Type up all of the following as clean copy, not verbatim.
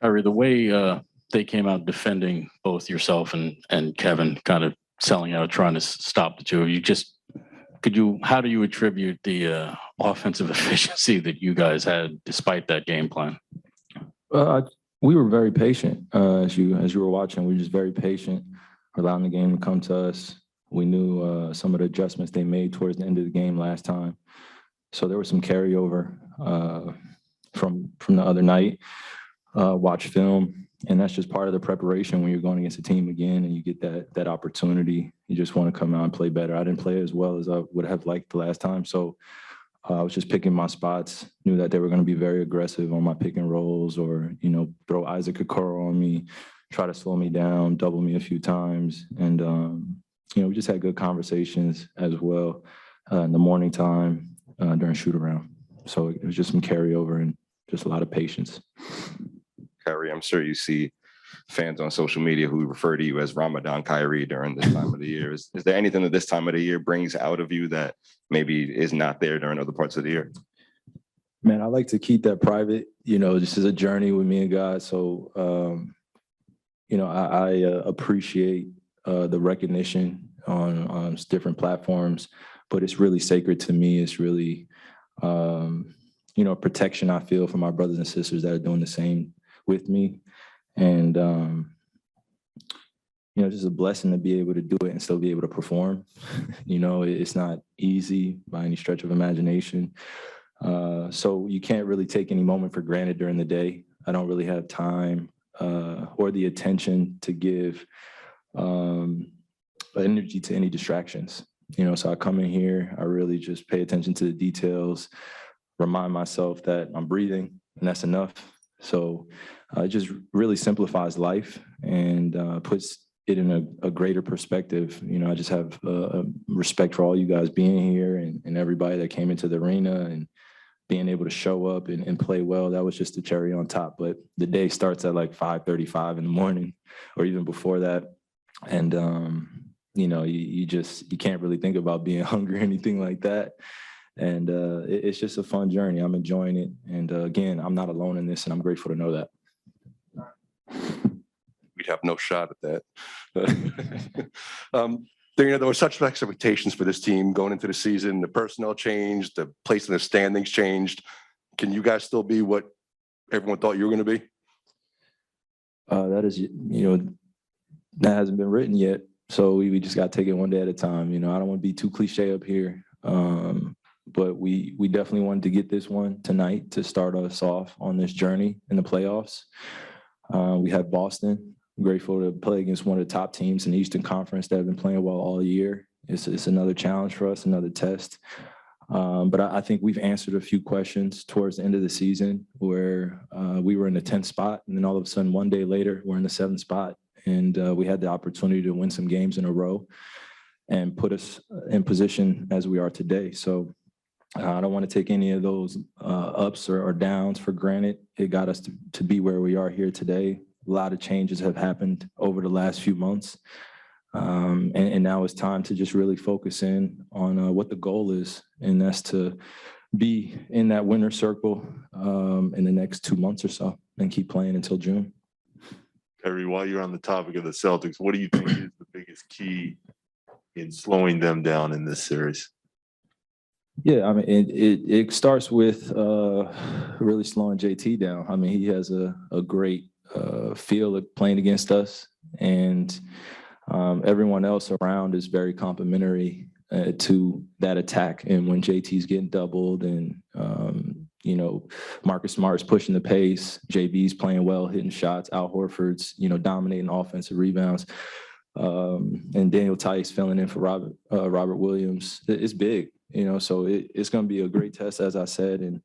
Kyrie, the way they came out defending both yourself and Kevin, kind of selling out, trying to stop the two of you, how do you attribute the offensive efficiency that you guys had despite that game plan? We were very patient. As you were watching, we were just very patient, allowing the game to come to us. We knew some of the adjustments they made towards the end of the game last time. So there was some carryover from the other night. Watch film, and that's just part of the preparation when you're going against a team again and you get that opportunity. You just want to come out and play better. I didn't play as well as I would have liked the last time, so I was just picking my spots. Knew that they were going to be very aggressive on my pick and rolls, or throw Isaac Okoro on me, try to slow me down, double me a few times, and we just had good conversations as well in the morning time during shoot around. So it was just some carryover and just a lot of patience. Kyrie, I'm sure you see fans on social media who refer to you as Ramadan Kyrie during this time of the year. Is there anything that this time of the year brings out of you that maybe is not there during other parts of the year? Man, I like to keep that private. This is a journey with me and God. So, I appreciate the recognition on different platforms, but it's really sacred to me. It's really, protection I feel for my brothers and sisters that are doing the same with me. And, it's just a blessing to be able to do it and still be able to perform. It's not easy by any stretch of imagination. So you can't really take any moment for granted during the day. I don't really have time or the attention to give energy to any distractions. So I come in here, I really just pay attention to the details, remind myself that I'm breathing, and that's enough. So it just really simplifies life and puts it in a greater perspective. I just have respect for all you guys being here and everybody that came into the arena and being able to show up and play well. That was just the cherry on top. But the day starts at like 5:35 in the morning or even before that. And, you can't really think about being hungry or anything like that. And it's just a fun journey. I'm enjoying it. And again, I'm not alone in this, and I'm grateful to know that. We'd have no shot at that. There were such expectations for this team going into the season. The personnel changed, the place in the standings changed. Can you guys still be what everyone thought you were going to be? That is, that hasn't been written yet. So we just got to take it one day at a time. I don't want to be too cliche up here. But we definitely wanted to get this one tonight to start us off on this journey in the playoffs. We have Boston. I'm grateful to play against one of the top teams in the Eastern Conference that have been playing well all year. It's another challenge for us, another test. But I think we've answered a few questions towards the end of the season where we were in the 10th spot, and then all of a sudden, one day later, we're in the 7th spot. And we had the opportunity to win some games in a row and put us in position as we are today. So I don't want to take any of those ups or downs for granted. It got us to be where we are here today. A lot of changes have happened over the last few months. And now it's time to just really focus in on what the goal is, and that's to be in that winner's circle in the next 2 months or so and keep playing until June. Kyrie, while you're on the topic of the Celtics, what do you think is the biggest key in slowing them down in this series? Yeah, I mean, it starts with really slowing JT down. I mean, he has a great feel of playing against us, and everyone else around is very complimentary to that attack. And when JT's getting doubled and, Marcus Smart's pushing the pace, JB's playing well, hitting shots, Al Horford's, dominating offensive rebounds, and Daniel Tice filling in for Robert Williams. It's big, so it's going to be a great test, as I said. And,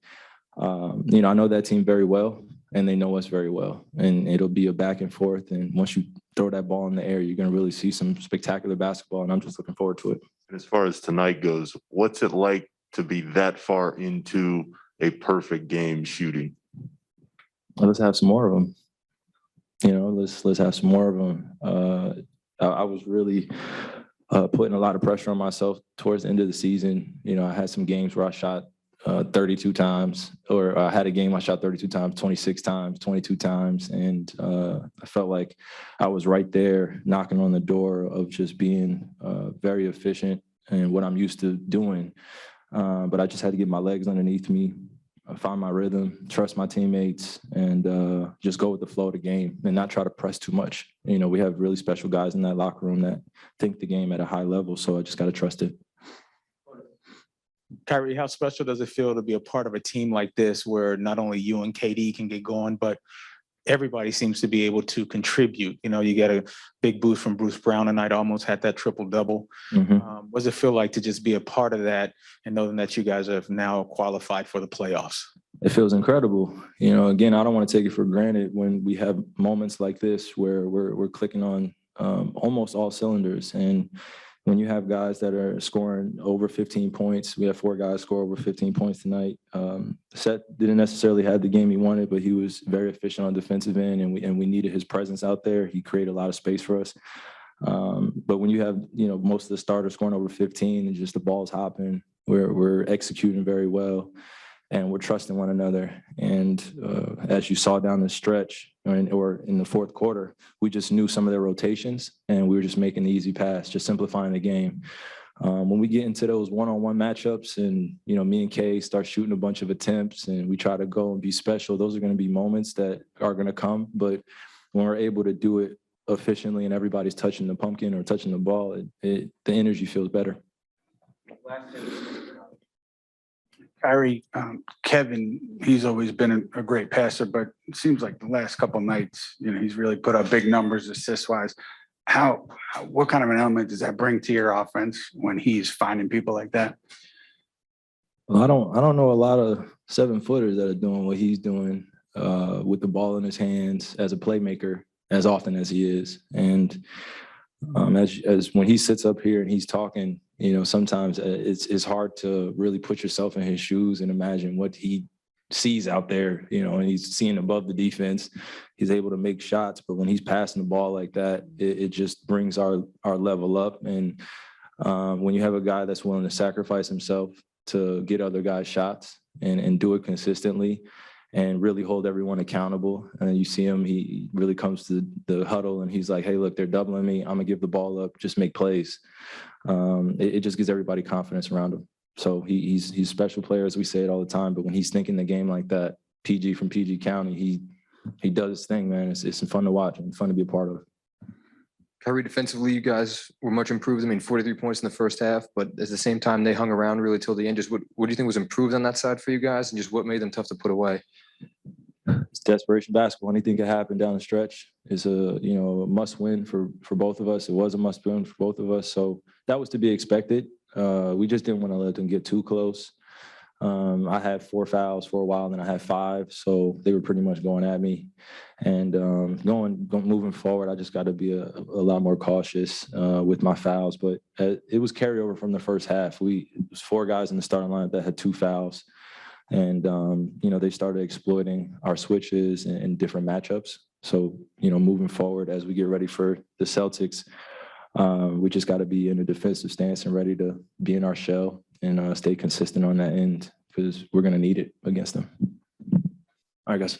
I know that team very well, and they know us very well. And it'll be a back and forth. And once you throw that ball in the air, you're going to really see some spectacular basketball, and I'm just looking forward to it. And as far as tonight goes, what's it like to be that far into a perfect game shooting? Well, let's have some more of them. Let's have some more of them. I was really putting a lot of pressure on myself towards the end of the season. I had some games where I shot 32 times, or I had a game I shot 32 times, 26 times, 22 times. And I felt like I was right there knocking on the door of just being very efficient and what I'm used to doing. But I just had to get my legs underneath me, find my rhythm, trust my teammates, and just go with the flow of the game and not try to press too much. You know, we have really special guys in that locker room that think the game at a high level, so I just got to trust it. Kyrie, how special does it feel to be a part of a team like this where not only you and KD can get going, but everybody seems to be able to contribute? You know, you get a big boost from Bruce Brown tonight, almost had that triple-double. What does it feel like to just be a part of that and knowing that you guys have now qualified for the playoffs? It feels incredible. You know, again, I don't want to take it for granted when we have moments like this where we're clicking on almost all cylinders. And when you have guys that are scoring over 15 points, we have 4 guys score over 15 points tonight. Seth didn't necessarily have the game he wanted, but he was very efficient on defensive end, and we needed his presence out there. He created a lot of space for us. But when you have, you know, most of the starters scoring over 15 and just the ball's hopping, we're executing very well, and we're trusting one another. And as you saw down the stretch or in the fourth quarter, we just knew some of their rotations, and we were just making the easy pass, just simplifying the game. When we get into those one-on-one matchups and, you know, me and Kay start shooting a bunch of attempts and we try to go and be special, those are going to be moments that are going to come. But when we're able to do it efficiently and everybody's touching the pumpkin or touching the ball, the energy feels better. Kyrie, Kevin, he's always been a great passer, but it seems like the last couple of nights, you know, he's really put up big numbers assist-wise. What kind of an element does that bring to your offense when he's finding people like that? Well, I don't know a lot of 7-footers that are doing what he's doing with the ball in his hands as a playmaker as often as he is. And as when he sits up here and he's talking, you know, sometimes it's hard to really put yourself in his shoes and imagine what he sees out there, you know, and he's seeing above the defense. He's able to make shots, but when he's passing the ball like that, it just brings our level up. And when you have a guy that's willing to sacrifice himself to get other guys shots and do it consistently and really hold everyone accountable. And you see him, he really comes to the huddle and he's like, hey, look, they're doubling me. I'm gonna give the ball up, just make plays. It just gives everybody confidence around him. So he's a special player, as we say it all the time, but when he's thinking the game like that, PG from PG County, he does his thing, man. It's fun to watch and fun to be a part of. Kyrie, defensively, you guys were much improved. I mean, 43 points in the first half, but at the same time, they hung around really till the end. Just what do you think was improved on that side for you guys, and just what made them tough to put away? It's desperation basketball. Anything can happen down the stretch. It's a must win for both of us. It was a must win for both of us. So that was to be expected. We just didn't want to let them get too close. I had 4 fouls for a while, then I had 5, so they were pretty much going at me. And moving forward, I just got to be a lot more cautious with my fouls. But it was carryover from the first half. It was 4 guys in the starting lineup that had 2 fouls, and they started exploiting our switches and different matchups. So moving forward as we get ready for the Celtics, we just got to be in a defensive stance and ready to be in our shell and stay consistent on that end because we're going to need it against them. All right, guys.